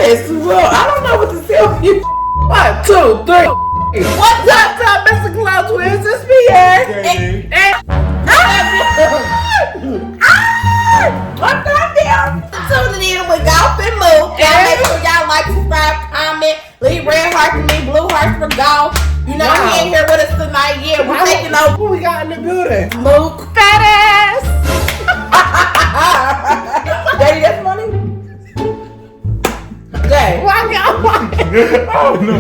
Yes. Well, I don't know what to tell you. 1, 2, 3. What's up, Mr. Glo.twinz? It's me here. What goddamn? Tuning in with Golf and Mook. Y'all make sure y'all like, subscribe, comment, leave red hearts for me, blue hearts for Golf. You know he ain't here with us tonight. Yeah, we're taking over. Who we got in the building? Mook. Fat ass. Daddy, that's money? Jay. Oh no.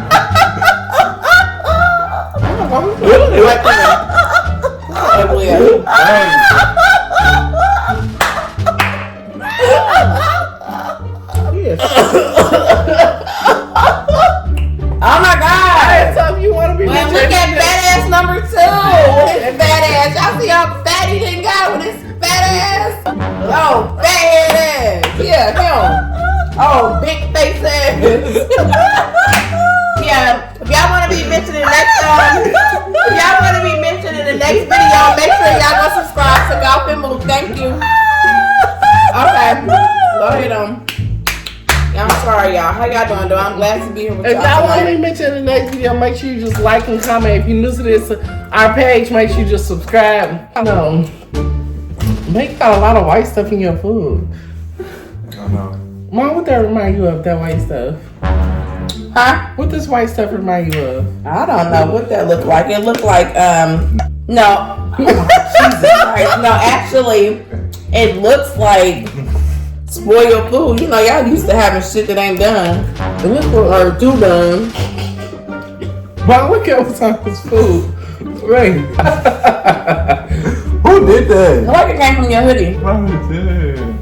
Oh my God! So you want to be? Man, look at badass number 2 with his fat ass. Y'all see how fat he didn't got with his fat ass? Oh, fat head ass. Yeah, him. Oh, big face ass. Yeah, if y'all want to be mentioned in the next video, make sure y'all go subscribe to Golf and Mook. Thank you. Okay, go ahead on. I'm sorry, y'all. How y'all doing, though? I'm glad to be here with y'all. If y'all want to be mentioned in the next video, make sure you just like and comment. If you're new to this, our page, make sure you just subscribe. No, make got a lot of white stuff in your food. I know. Mom, what that remind you of, that white stuff? Huh? What does white stuff remind you of? I don't know what that looked like. It looked like, no. Jesus Christ. No, actually, it looks like spoiled food. You know, y'all used to having shit that ain't done. It looks like too done. Mom, look at what's on this food. Right. Who did that? Like it came from your hoodie. Bro,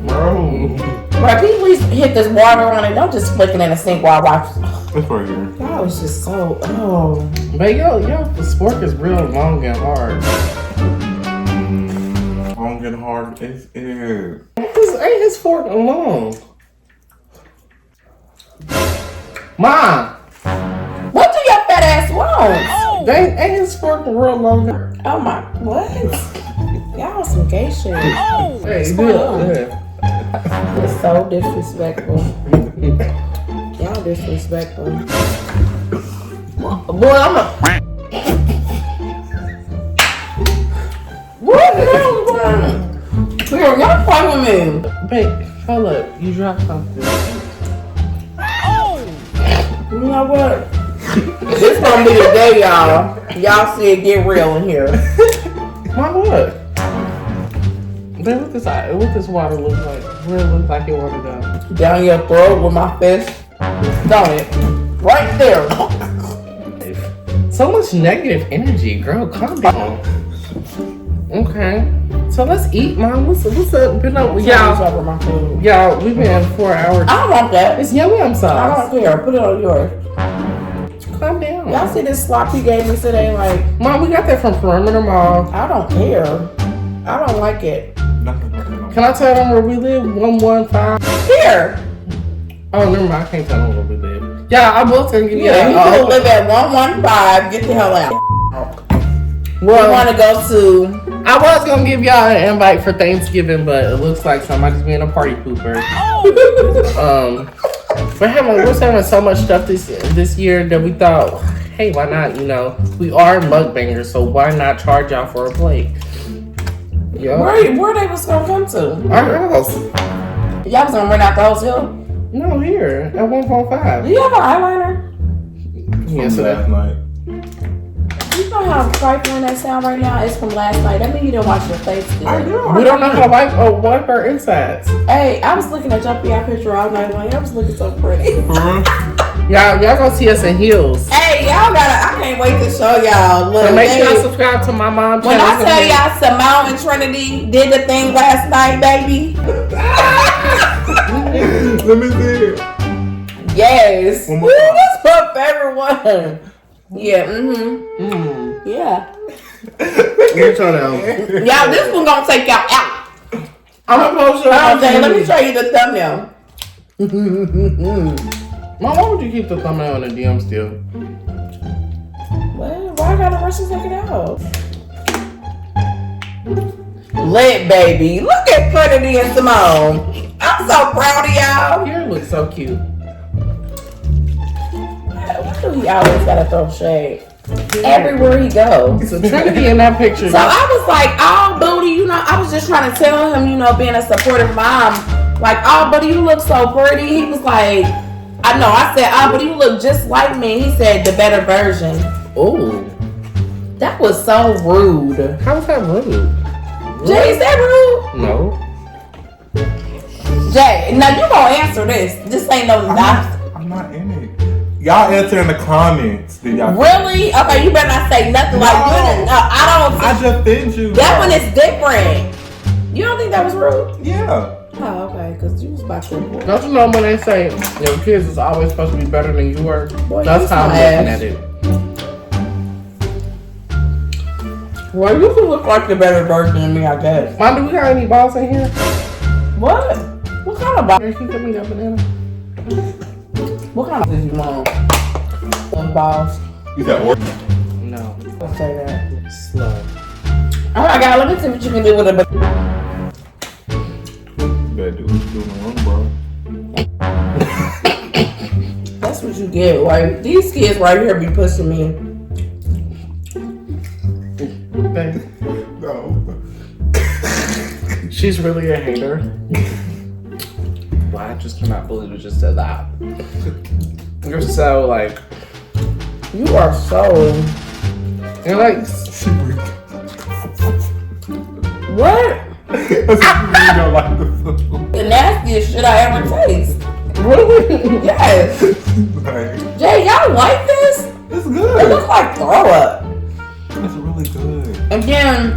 bro. Bro, can you please hit this water on it? Don't just flick it in the sink while I watch. It's right here. That was just so, oh. But yo, the spork is real long and hard. Long and hard. It is. Ain't his fork long? Mom! What do your fat ass want? Ain't his fork real long? Oh my, what? Y'all some gay shit. Hey, What's going on? It's so disrespectful. Y'all disrespectful. Boy, I'm a... What the hell is going on? Y'all fucking me. Babe, hold up. You dropped something. You know what? This gonna be the day, y'all. Y'all see it get real in here. Mom, what? Babe, what this water look like? Where it look like it want to go? Down your throat with my fist. Don't it? Right there. So much negative energy, girl. Calm down. Okay. So let's eat, Mom. What's up? Been up with y'all? Y'all, we've been 4 hours. I don't want that. It's yum sauce. I don't care. Put it on yours. Calm down. Y'all see this slop he gave me today? Like, Mom, we got that from Perimeter Mall. I don't care. I don't like it. Can I tell them where we live? 115. Here. Oh, never mind. I can't tell them where we live. Yeah, I was gonna give you. Yeah, you can live at 115. Get the hell out. Well, we want to go to. I was gonna give y'all an invite for Thanksgiving, but it looks like somebody's being a party pooper. We're having so much stuff this year that we thought, hey, why not? You know, we are mukbangers, so why not charge y'all for a plate? Yeah. Where they was gonna come to? Our house. Y'all was gonna rent out the hotel? No, here at 1.5. Do you have an eyeliner? Yes, last night. You know how trifling that sound right now? It's from last night. That means you didn't wash your face good. We don't know how to wipe our insides. Hey, I was looking at your PR picture all night long. Y'all was looking so pretty. Y'all gonna see us in heels. Hey, y'all I can't wait to show y'all. Look, So make sure y'all subscribe to my mom channel. When I tell y'all Simone and Trinity did the thing last night, baby. Let me see it. Yes. One more Woo, time. that's my favorite one. Yeah, Yeah. You're trying to. Y'all, this one gonna take y'all out. I'm gonna post it. Let me show you the thumbnail. Mom, why would you keep the thumbnail in the DM still? Well, why I gotta rush to take it out? Lit, baby. Look at Trinity and Simone. I'm so proud of y'all. Your hair looks so cute. He always gotta throw shade. Everywhere he goes. So Trinity in that picture. So I was like, oh, booty, you know, I was just trying to tell him, you know, being a supportive mom, like, oh, buddy, you look so pretty. He was like, I know, I said, oh, but you look just like me. He said, the better version. Ooh. That was so rude. How was that rude? Jay, is that rude? No. Jay, now you gonna answer this. This ain't no I'm not in it. Y'all answer in the comments. Did y'all really? Okay, you better not say nothing like you. I don't. I just offend you. That one is different. You don't think that was rude? Yeah. Oh, okay, because you was about to report. Don't you know when they say your kids is always supposed to be better than you were? Boy, that's how I'm looking at it. Well, you can look like the better version of me, I guess. Mom, do we got any balls in here? What? What kind of balls? Can you give me that banana? What kind of did you want? One balls. You got work? No. Don't say that. Slow. Oh my God, let me see what you can do with it. You better do what you doing wrong, bro. That's what you get. Like, these kids right here be pushing me. Babe, No. she's really a hater. Well, I just cannot believe you just said that. You're so like. You are so. You're like. What? You don't like the food. The nastiest shit I ever taste. Really? Yes. Like, Jay, y'all like this? it's It good. looks like throw up. It's really good. And then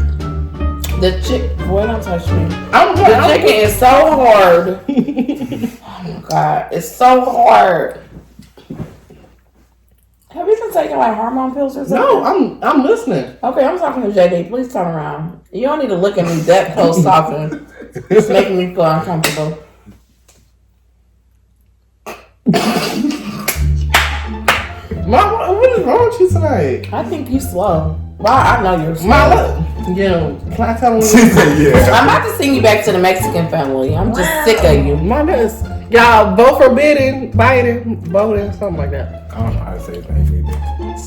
the chick. Boy, don't touch me. I'm The chicken is so hard. Oh my God, it's so hard. Have you been taking like hormone pills or something? No, I'm listening. Okay, I'm talking to JD. Please turn around. You don't need to look at me that close talking. It's making me feel uncomfortable. Mom, what is wrong with you tonight? I think you slow. Well, I know you're slow. Mom, yeah, can I tell him? She said, yeah. I'm about to send you back to the Mexican family. I'm just sick of you. Mom, this. Y'all vote for Biden, voting, something like that. I don't know how to say things either.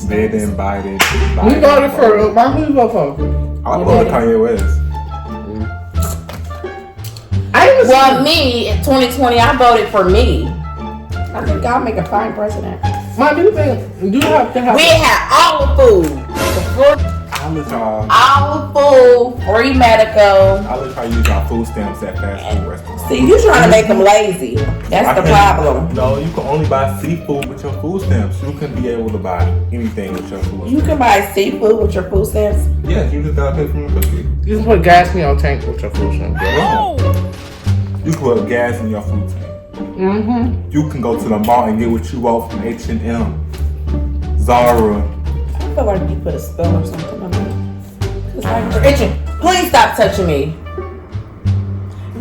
Biden, Biden. We voted for, Mom, who you vote for? I voted Kanye West. Well, me in 2020, I voted for me. I think I'll make a fine president. Mom, do you think you have to have? We had all the food. The food, I'll let y'all. all the food, free medical. I'll let y'all use our food stamps at fast food restaurants. See, you trying to make them lazy. That's the problem. No, you can only buy seafood with your food stamps. You can be able to buy anything with your food You stamps. can buy seafood with your food stamps. Yes, you just gotta pay from the cookie. You can put gas in your tank with your food stamp. You can put gas in your food tank. Mm-hmm. You can go to the mall and get what you want from H&M, Zara. I feel like you put a spell or something on me. It's like you're itching. Please stop touching me.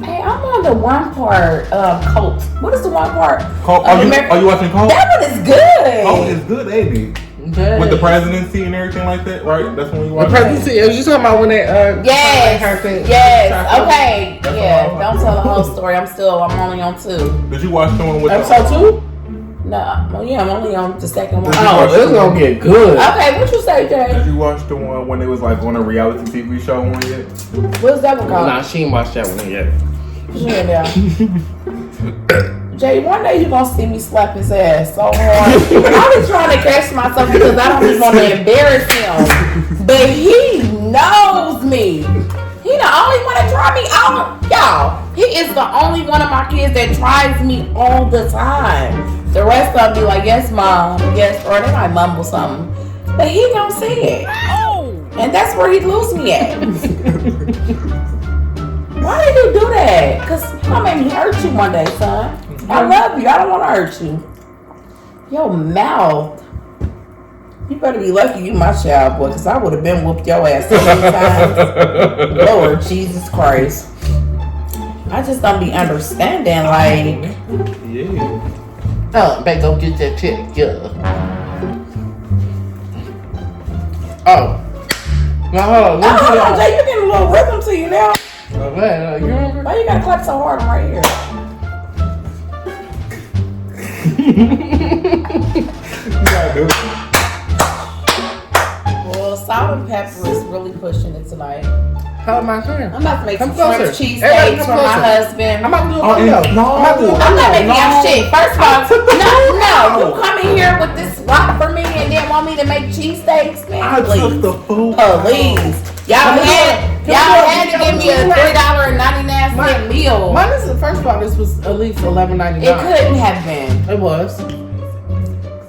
Hey, I'm on the one part Colt. What is the one part? Colt, are you watching Colt? That one is good. Colt is good, ain't it? Good. With the presidency and everything like that, right? That's when you The watch presidency, is you talking about when they Yes. thing? Yes. Okay. That's Yeah. all. Don't tell the whole story. I'm only on 2. Did you watch the one with Episode 2? No. Well, yeah, I'm only on the second one. Did you Oh, watch it's the gonna one- get good. Okay. What you say, Jay? Did you watch the one when they was like on a reality TV show one yet? What's that one called? Nah, she ain't watched that one yet. Yeah, yeah. Jay, one day you gonna see me slap his ass so hard. I was trying to catch myself because I don't even want to embarrass him. But he knows me. He the only one that try me out. Y'all, he is the only one of my kids that tries me all the time. The rest of them be like, yes, mom, yes, or they might mumble something. But he don't say it. And that's where he lose me at. Why did you do that? Because I made me hurt you one day, son. I love you. I don't want to hurt you. Your mouth. You better be lucky you my child, boy, because I would have been whooped your ass so many times. Lord Jesus Christ. I just don't be understanding, like. Yeah. Oh, babe, go get that check, yeah. Oh. Now, hold on. Oh, Jay, you getting a little rhythm to you now. Man, you remember? Why you gotta clap so hard? I'm right here. You gotta good. Well, salt and pepper is really pushing it tonight. How am I here? I'm about to make Come some shrimp closer. cheesesteaks for my husband. I'm about to do a Oh, video. no. I'm not making y'all shit. First of all, no. You come in here with this rock for me and then want me to make cheesesteaks, man. I Please. took the food. Please. Y'all had to give me a $3.99 meal. Mine is, first of all, this was at least $11.99. It couldn't have been. It was.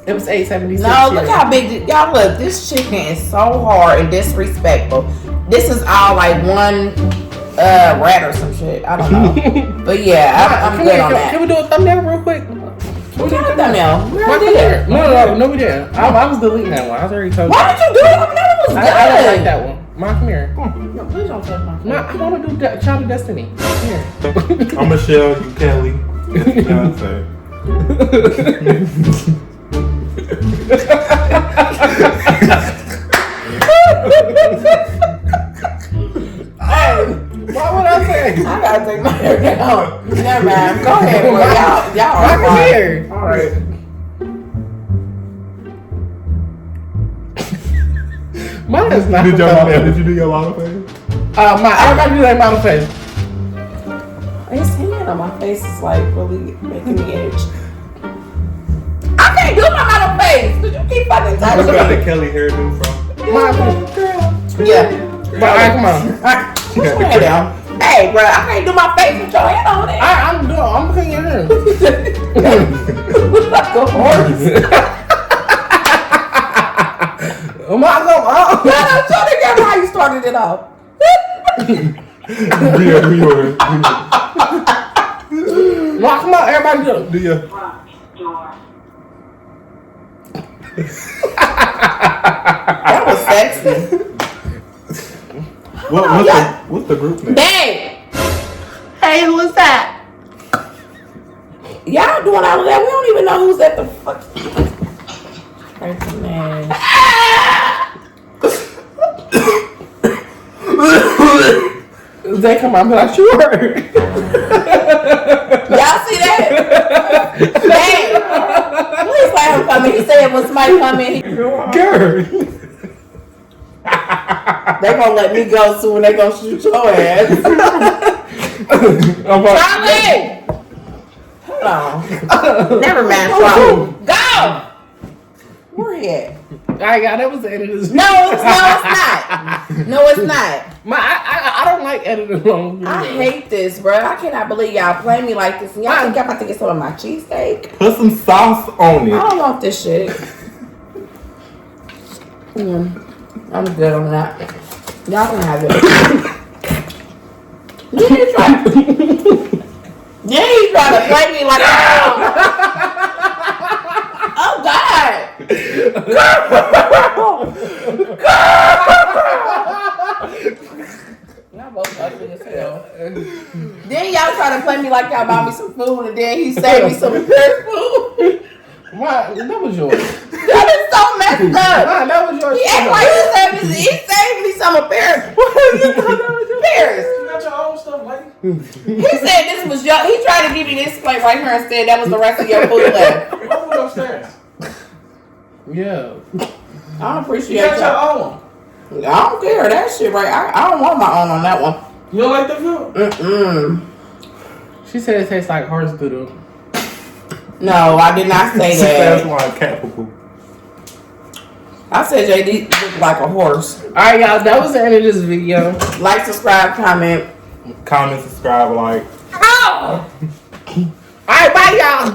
It was $8.76. No, look how big. Y'all look. This chicken is so hard and disrespectful. This is all like one rat or some shit. I don't know. But yeah, I'm good on that. Can we do a thumbnail real quick? Can we do a thumbnail? We already did. No, we didn't. I was deleting that one. I already told you. Why did you do it? I mean, that was good. I don't like that one. Mom, come here. No, please don't touch my face. No, I want to do Child of Destiny. Here. I'm Michelle, you Kelly. That's Beyonce. Hey, what would I say? I gotta take my hair down. Never mind. Go ahead, boy. Y'all are Come fine. here. All right. Mine is not. Did you do your model face? Everybody do their model face. This hand on my face is like really making me itch. I can't do my model face because you keep fucking You touching got the me. Kelly hairdo from. Yeah. But all right, come on. Put your hand down. Hey, bro, I can't do my face with your hand on it. I'm cutting your hair. Look like a horse. Oh my God! No, show the camera how you started it off. Well, come on, everybody do it. Do you? That was sexy. What's the group name? Babe. Hey, what's that? Y'all doing all of that? We don't even know who's at the fuck. Crazy man. They come on, but I'm sure. Y'all see that? Hey, please let him come in. He said when somebody come in, Girl. they gonna let me go soon. They gonna shoot your ass. Charlie! Hold on. Never mind, Charlie. Go! Where he at? Alright, y'all, that was the end of this. No, it's not. No, it's not. I don't like editing long. I hate this, bro. I cannot believe y'all play me like this. And y'all think I'm about to get some of my cheesesteak? Put some sauce on I it. don't want this shit. I'm good on that. Y'all can have it. You trying to play me like oh God. Y'all both ugly as hell. Then y'all try to play me like y'all bought me some food and then he saved me some prepared food. Why? That was yours. That is so messed up. Why? That was yours. He act like he saved me some appearance. Appearance. You got your own stuff, lady. He said this was your. He tried to give me this plate right here and said that was the rest of your food left. What food upstairs? Yeah. I don't appreciate You got y'all. your own. I don't care that shit right. I don't want my own on that one. You don't like the food? She said it tastes like horse doodle. No, I did not say That's that. why I cat poo. I said JD looked like a horse. Alright, y'all, that was the end of this video. Like, subscribe, comment. Comment, subscribe, like. Oh! Alright, bye, y'all.